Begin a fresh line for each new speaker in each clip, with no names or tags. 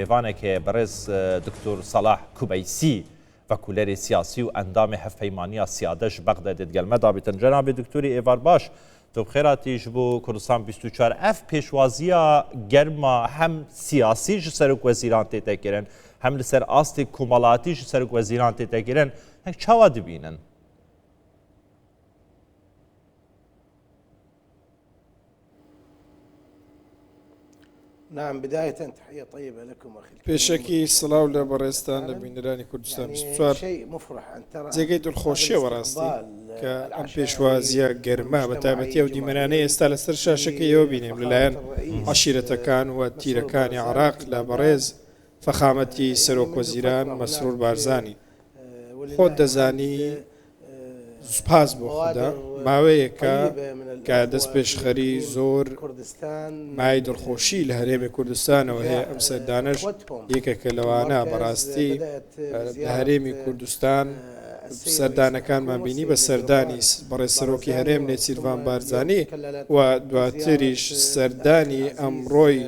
ایوانێک بەڕێز دکتۆر سەلاح کوبەیسی وەکولەری سیاسی و ئەندامی هەفپەیمانیە سیادەش بەغدە دێتگەلمەدا بیتن جەنابی دکتۆری ئێوار باش تۆ بخێراتیش بۆ کوردستان 24 ئەف پێشوازیە گەرمە هەم سیاسیش سەرۆک وەزیران تێتەکردن هەم لەسەر ئاستی کۆمەڵاتیش سەرۆک وەزیران تێتەکردن هەنگ چاوا دبینن؟
نعم بداية تحية طيبة لكم أخي
پێشەکی سڵاو لە بەڕێستان لە بینەرانی کوردستان 24 جێگەی دڵخۆشیە وەڕاستی کە ئەم پێشوازیە گەرما بە تایبەتی ئەو دیمەنانەی ئێستا لەسەر شاشەکەیەوە بینیم لەلایەن عەشیرەتەکان و تیرەکانی عێراق لە بەڕێز فەخامەتی سەرۆک وەزیران مەسرور بارزانی خۆت دەزانی سوپاس بۆ خوددا ماوەیەکە کە دەست پێشخەری زۆر مای دڵخۆشی لە هەرێمی کوردستانەوە هەیە ئەم سەردانەش یەکێکە لەوانە بەڕاستی لە هەرێمی کوردستان سەردانەکانمان بینی بە سەردانی بەڕێز سەرۆکی هەرێم نێچیروان بارزانی و دواتریش سەردانی ئەمڕۆی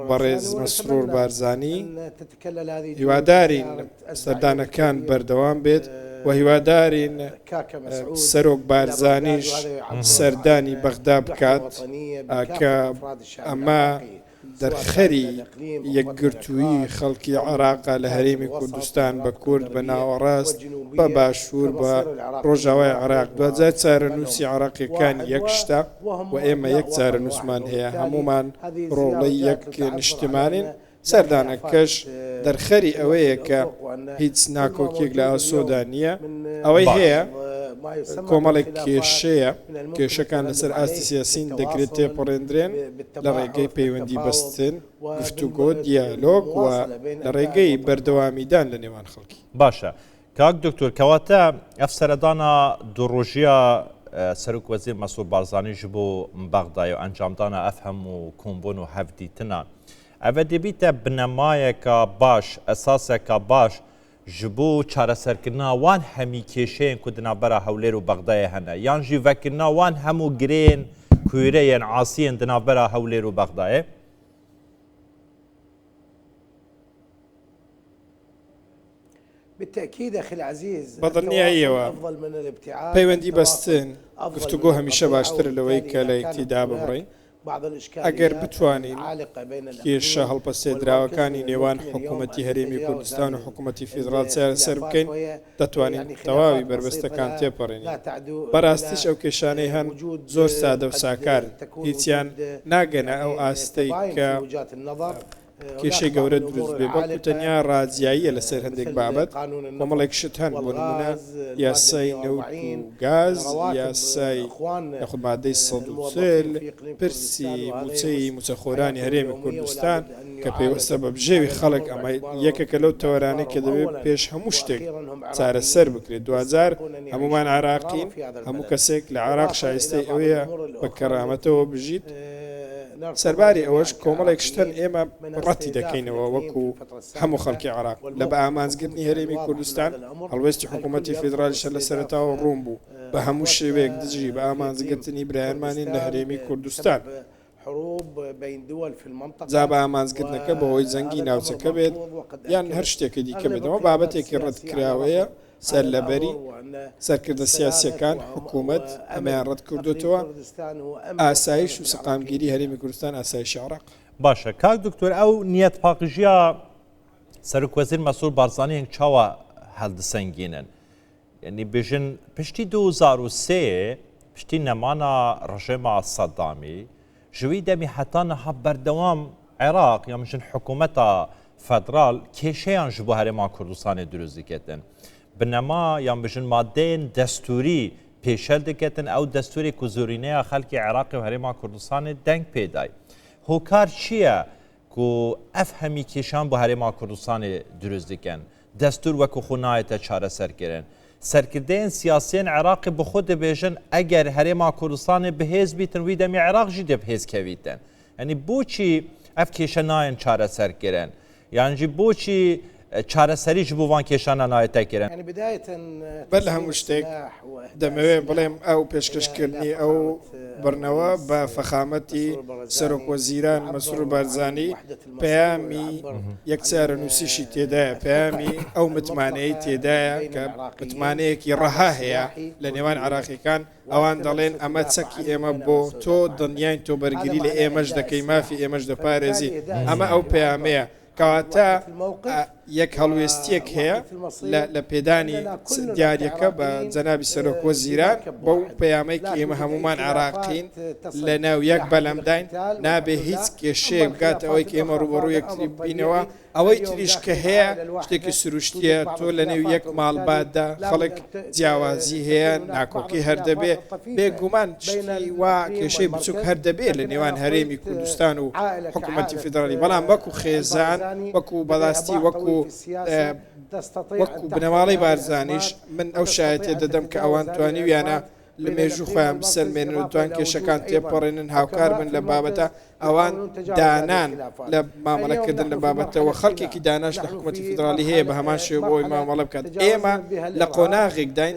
بەڕێز مەسرور بارزانی هیوادارین سەردانەکان بەردەوام بێت و هیوادارین سەرۆک بارزانیش سەردانی بەغدا بکات کە ئەمە دەرخەری یەکگرتووی خەڵکی عێراقا لە هەرێمی کوردستان بە کورد بە ناوەڕاست بە باشوور بە ڕۆژاوای عێراق دوجار چارەنووسی عێراقیەکانی یەک شتە و ئێمە یەک چارەنووسمان هەیە هەمومان ڕۆڵەی یەک نیشتمانین سەردانەکەش دەرخەری ئەوەیە کە هیچ ناکۆکێک لە ئاسۆدا نییە ئەوەی هەیە کۆمەڵێک کێشەیە کێشەکان لەسەر ئاستی سیاسین دەکرێت تێپەڕێندرێن لە ڕێگەی پەیوەندی بەستن گفتوگۆ دیالۆگ و لە ڕێگەی بەردەوامیدان لە نێوان خەڵکی
باشە کاک دکتۆر کەواتە ئەف سەردانە دوڕۆژیە سەرۆک وەزیر مەسرور بارزانیش بۆ بەغدای و ئەنجامدانە ئەف هەموو کۆمبۆن و هەفدیتنە ئەوە دەبیتە بنەمایەکە باش ئەساسێکە باش ji bo çareserkirina wan hemî kêşeyên ku di navbera Hewlêr û Bexdayê hene yan jî vekirina wan hemû girên kûreyên asiyên di navbera Hewlêr û Bexdayê
بەدڵنیاییەوە پەیوەندی بەستن گفتوگۆ هەمیشە باشتر لەوەی کە لە یەکتیدا ببڕین ئەگەر بتوانین کێشە هەڵپەسێدراوەکانی نێوان حکوومەتی هەرێمی کوردستان و حکوومەتی فیدڕال سەر بکەین دەتوانین تەواوی بربەستەکان تێپەڕێنین بەڕاستیش ئەو کێشانەی هەن زۆر سادە و ساکارن هیچیان ناگەنە ئەو ئاستەی کە کێشەی گەورە دروست بێ بەڵکو تەنیا ڕازیاییە لەسەر هەندێک بابەت کۆمەڵێک شت هەن بۆ نمونە یاسای نەوت و گاز یاسای یاخود مادەی ١40 پرسی موچەی موچەخۆرانی هەرێمی کوردستان کە پێوەستە بە بژێوی خەڵک ئەمە یەکێکە لەو تەوەرانەی کە دەبێت پێش هەموو شتێک چارەسەر بکرێت دوجار هەمومان عێراقین هەموو کەسێک لە عێراق شایستەی ئەوەیە بە کەرامەتەوە بژیت سەرباری ئەوەش کۆمەڵێک شتن ئێمە ڕەتی دەکەینەوە وەکو هەموو خەڵکی عێراق لە بە ئامانزگرتنی هەرێمی کوردستان هەڵوێستی حکوومەتی فیدرالیشە لە سەرەتاوە ڕوون بوو بە هەموو شێوەیەک دژی بە ئامانزگرتنی برایانمانین لە هەرێمی کوردستان جا بە ئامانزگرتنەکە بەهۆی جەنگی ناوچەکە بێت یان هەر شتێکی دیکە بێتەوە بابەتێکی ڕەتکراوەیە سەرلەبەری سەرکردە سیاسیەکان حکوومەت ئەمەیان ڕەت کردوتەوە ئاسایش و سەقامگیری هەرێمی کوردستان ئاسایشی عێراق
باشە کاک دکتۆر ئەو نیەت پاقژیە سەرۆک وەزیر مەسرور بارزانیەک چاوە هەڵدەسەنگێنن یعنی بێژن پشتی 2003 پشتی نەمانە ڕژێما سەدامی ژووی دەمی حتا نەها بەردەوام عێراق یا مژن حکوومەتە فەدرال کێشەیان ji bo herêma Kurdistanê dروست diketin. Bi nema yan bijin maddeyên destûrî pêşel diketin ew destûrê ku zorîneya xelkê Iraqê û herêma Kurdistanê deng pê day. Hokar çi ye ku ev hemî kêşan bo herêma Kurdistanê dروست dikin? Destûr wekû xwe nayete çareserkirin. Serkirdeyên siyasiyên Iraqê bi xwe dibêjin eger herêma Kurdistanê bihêz bîtin wî demê Iraq jî dê bihêzkevîtin. Yani boçî ev kêşe nayên çareserkirin. Yani ji boçî چارەسەری ji بۆ وان کێشانە نایەتەکردن.
يعني بداية
بەر لە هەموو شتێک دەمەوێت بڵێم ئەو پێشکەشکردنی ئەو بڕنەوە بە فەخامەتی سەرۆکوەزیران مەسرور بارزانی پەیامی یەکچارە نووسیشی تێدایە، پەیامی ئەو متمانەی تێدایە کە متمانەیەکی ڕەها هەیە لە نێوان عراقیەکان. ئەوان دەڵێن ئەمە چەکی ئێمە بۆ تۆ دڵنیاین تۆ بەرگری لە ئێمەش دەکەی مافی ئێمەش دەپارێزی. ئەمە ئەو پەیامەیە کەواتە یەک هەڵوێستیەک هەیە لە پێدانی دیارەکە بە جەنابی سەرۆکوەزیران بەو پەیامەی کە ئێمە هەمومان عراقین لە ناو یەک بەلەمداین، نابێ هیچ کێشەیە بگات ئەوەی کە ئێمە ڕوبەڕوو یەکتری بینەوە. ئەوەی تریش کە هەیە شتێکی سروشتیە، تۆ لە نێو یەک ماڵباتدا خەڵک جیاوازی هەیە، ناکۆکی هەردەبێ بێگومان وا کێشەی بچووک هەردەبێت لە نێوان هەرێمی کوردستان و حکوومەتی فیدرالی. بەڵام وەکو خێزان وەکو بەڵاستی وەکو بنەماڵی بارزانیش من ئەو شایەتێ دەدەم کە ئەوان توانیویانە لە مێژوو خۆیان بسەلمێنن و توان کێشەکان تێپەڕێنن، هاوکار بن لە بابەتە ئەوان دانان لە مامەڵەکردن لە بابەتەوە. خەڵکێکی داناش لە حکوومەتی فیدرالی هەیە بە هەمان شێوە بۆی مامەڵە بکات. ئێمە لە قۆناغێک داین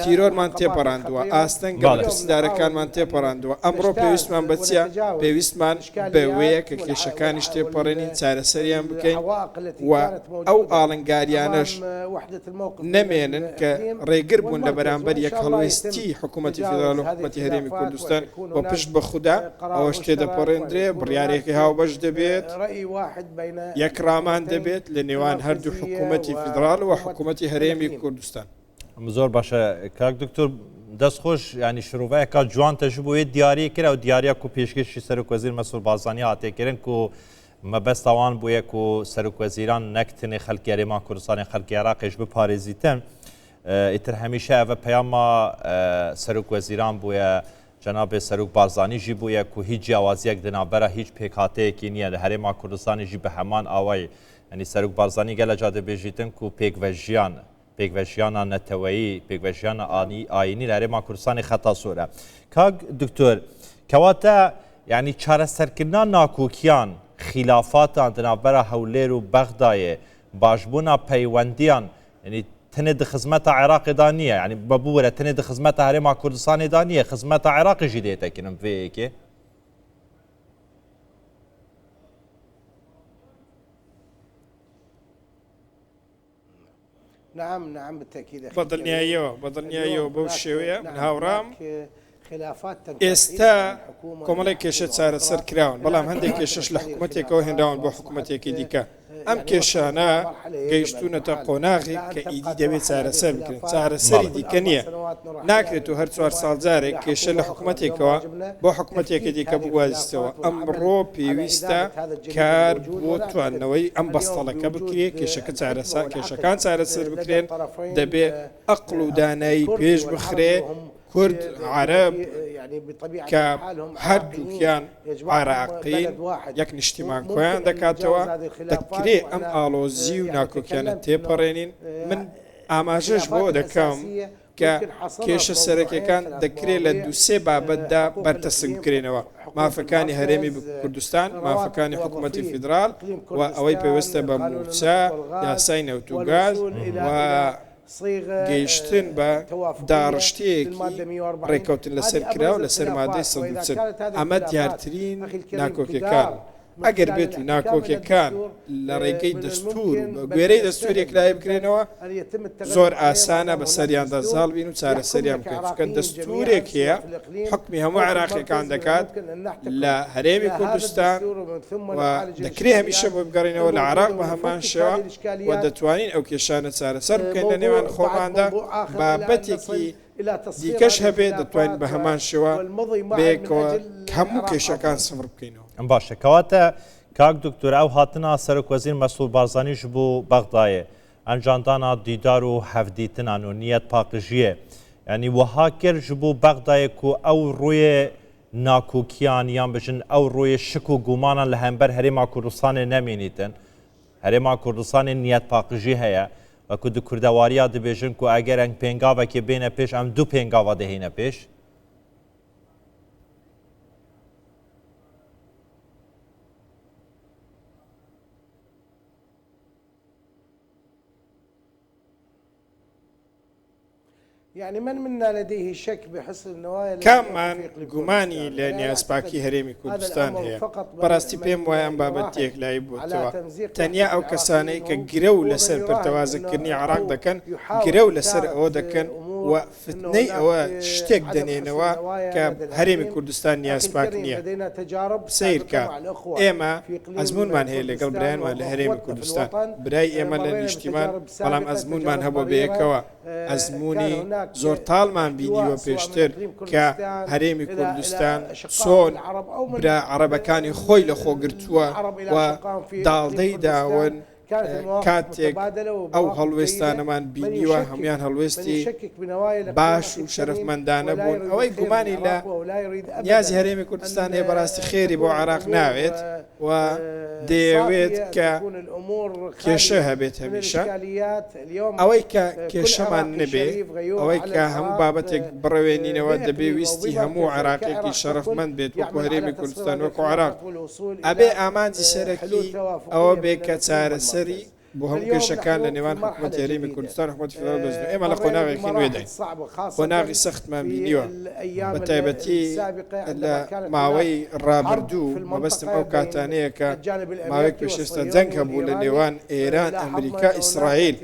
تیرۆرمان تێپەڕاندووە، ئاستەنگە پرسیدارەکانمان تێپەڕاندووە. ئەمڕۆ پێویستمان بەچیە؟ پێویستمان بەوەیە کە کێشەکانیش تێپەڕێنین، چارەسەریان بکەین و ئەو ئاڵنگاریانەش نەمێنن کە ڕێگر بوون لە بەرامبەر یەک هەڵوێستی حکوومەتی فیدرال و حکوومەتی هەرێمی کوردستان و پشت بە خوددا ئەوەش تێدەپەڕێندرێ. بڕیارێکی هاوبەش دەبێت، یەک ڕامان دەبێت لە نێوان هەردوو حکوومەتی فیدرال و حکوومەتی هەرێمی کوردستان.
زۆر باشە کاک دکتۆر، دەستخۆش ینی شروعەیەکە جوان تەژ بۆیە دیاری کرا و دیارە و پێشکەشی سەرۆکوەزیر مەسرور بارزانی هاتێکردن و مەبەستەوان بووە و سەرۆکوەزیران نەکتنێ خەڵکی هەرێما کوردستانی خەڵکی عێراقیش بپارێزیتن. ئیتر هەمیشە ئەوە پەیاما سەرۆکوەزیران بووە، جەنابێ سەرۆک بارزانیژی بووە و هیچ جیاوازیەک دنابەرە هیچ پێکهاتەیەکی نییە لە هەرێما کوردستانیژی بە هەمان ئاوای. ئەنی سەرۆک بارزانی گەلە جادەبێژیتن و پێکڤەژیانە نەتەوەیی، پێکڤەژیانە ئاینی لە هەرێما کوردستانی خەتا سوورە. کاک دکتۆر، کەواتە ینی چارەسەرکردنا ناکۆکیان خلافاتان دنابەرە هەولێر و بەغدایە باشبوونا پەیوەندیان ینی تنێ د خزمەتە عێراقیدا نییە، ینی بەبوورە تنێ د خزمەتە هەرێما کوردستانیدا نییە، خزمەتە عێراقیژی دێتەکردن vەیەکێ.
بەدڵنیاییەوە بەو شێوەیە من هاوڕام ئێستا کۆمەڵی کێشە چارەسەر کراون، بەڵام هەندێک کێشەش لە حکوومەتێکەوە هێنراون بۆ حکوومەتێکی دیکە. ئەم کێشانە گەیشتونەتە قۆناغی کە ئیدی دەبێت چارەسەر بکرێن، چارەسەری دیکە نییە. ناکرێت و هەر 4 ساڵ جارێک کێشە لە حکوومەتێکەوە بۆ حکوومەتێکی دیکە بگوازیستەوە. ئەمڕۆ پێویستە کار بۆ توانەوەی ئەم بەستەڵەکە بکرێت، کێشەکان چارەسەر بکرێن، دەبێت عەقڵ و دانایی پێش بخرێ. کورد عرب کە هەردووکیان عێراقین یەک نیشتیمان کۆیان دەکاتەوە، دەکرێ ئەم ئاڵۆزی و ناکۆکیانە تێپەڕێنین. من ئاماژەش بۆ دەکەم کە کێشە سەرەکیەکان دەکرێت لە 2-3 بابەتدا بەرتەسک بکرێنەوە: مافەکانی هەرێمی کوردستان، مافەکانی حکوومەتی فیدرال و ئەوەی پێویستە بە موچە، یاسای نەوتوگاز و گەیشتن بە داڕشتەیەکی ڕێکەوتن لەسەر کراو لەسەر مادەی 130. ئەمە دیارترین ناکۆکیەکان. ئەگەر بێت و ناکۆکیەکان لە ڕێگەی دەستور بە گوێرەی دەستوریەک لای بکرێنەوە، زۆر ئاسانە بە سەریاندا زاڵ بین و چارەسەریان بکەین. چونکە دەستورێک هەیە حکمی هەموو عێراقیەکان دەکات لە هەرێمی کوردستان و دەکرێت هەمیشە بۆ بگەڕێنەوە لە عێراق بە هەمان شێوە و دەتوانین ئەو کێشانە چارەسەر بکەین لە نێوان خۆماندا. بابەتێکی دیکەش هەبێت دەتوانین بە هەمان شێوە بێکەوە هەموو کێشەکان سفر بکەینەوە.
ئەم باشە کەواتە کاک دکتۆر ئەو هاتنە سەرۆکوەزیر مەسرور بارزانیش بۆ بەغدایە ئەنجاندانا دیدار و هەفدیتنان و نیەت پاقژیە، ینی وەها کرد ji بۆ بەغدایەک و ئەو ڕوویە ناکۆکیان یان بژن ئەو ڕوویە شک و گومانان لە هەمبەر هەرێما کوردستانê nemînîtin. هەرێما کوردستانê نیەت پاقژی هەیە وەکو di کوردەواریya dibêjin ku eger eng pêngavekê bêne pêş em du pêngava dihîne pêş.
يعني من منا لديه شك بحسن النوايا
کاممان گومانی لە نیازپاکی هەرێمی کوردستان هەیە بەڕاستی پێم وایە ئەم بابەت تێکلایی بووتەوە تەنیا ئەو کەسانەی کە گرە و لەسەر پرتەوازەکردنی عراق دەکەن گرە و لەسەر ئەوە دەکەن و فتنەی ئەوە شتێک دەنێنەوە کە هەرێمی کوردستان نیازپاک نییە سیرکە ئێمە ئەزمونمان هەیە لەگەڵ برایانمان لە هەرێمی کوردستان برای ئێمە لە نیشتیمان بەڵام ئەزمونمان هەبوو بەیەکەوە ئەزمموی زۆر تاڵمان بینیوە پێشتر کە هەرێمی کوردستان چۆن برا عەرەبەکانی خۆی لە خۆگرتووە و داڵدەی داون کاتێک ئەو هەڵوێستانەمان بینیوە هەمویان هەڵوێستی باش و شەرەفمەندانە بوون ئەوەی گومانی لە نیازی هەرێمی کوردستان هەیە بەڕاستی خێری بۆ عێراق ناوێت و دەیەوێت کە کێشە هەبێت هەمیشە ئەوەی کە کێشەمان نەبێ ئەوەی کە هەموو بابەتێک بڕەوێنینەوە دەبێ ویستی هەموو عێراقێکی شەرەفمەند بێت وەکو هەرێمی کوردستان وەکو عێراق ئەبێ ئامانجی سەرەکی ئەوە بێ کە چارەسەری بۆ هەموو کێشەکان لە نێوان حکوومەتی هەرێمی کوردستان حکوومەتی فێدراڵ دەستێت ئێمە لە قۆناغێکی نوێ دەین قۆناغی سەختمان بینیوە بە تایبەتی لە ماوەی ڕابردوو مەبەستم ئەو کاتانەیە کە ماوەیەک پێشێستا جەنگ هەبوو لە نێوان ئێران ئەمریکا ئیسرائیل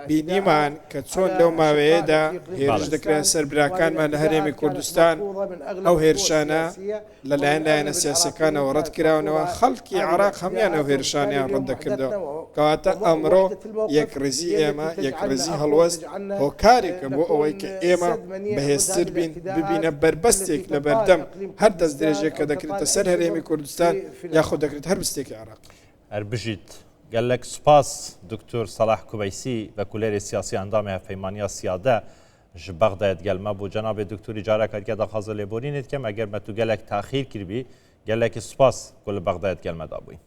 بینیمان کە چۆن لەو ماوەیەدا هێرش دەکرێت سەر براکانمان لە هەرێمی کوردستان ئەو هێرشانە لەلایەن لایەنە سیاسەکانەوە ڕەت کراونەوە خەڵکی عێراق هەمویان ئەو هێرشانیان ڕەت دەکردەوە کەواتە ئەمڕۆ هەر ڕێزی ئێمە یەک ڕێزی هەڵوەست هۆکارێکە بۆ ئەوەی کە ئێمە بەهێزتر بین ببینە بربەستێک لە بەردەم هەر دەست درێژێک کە دەکرێتە سەر هەرێمی کوردستان یاخۆ دەکرێت هەر بستێکی عێراق
هەربژیت گەلێک سوپاس دکتۆر سەلاح کوبەیسی بە کولێری سیاسی ئەندامی هەفەیمانیا سیادە ji Bexdayê gelme bû cenabê doktorî carekeriye daxwaza lêborînê dikem eger me tu gelek taxîr kiribî gelekî spas ku li Bexdayê gelme dabûyî.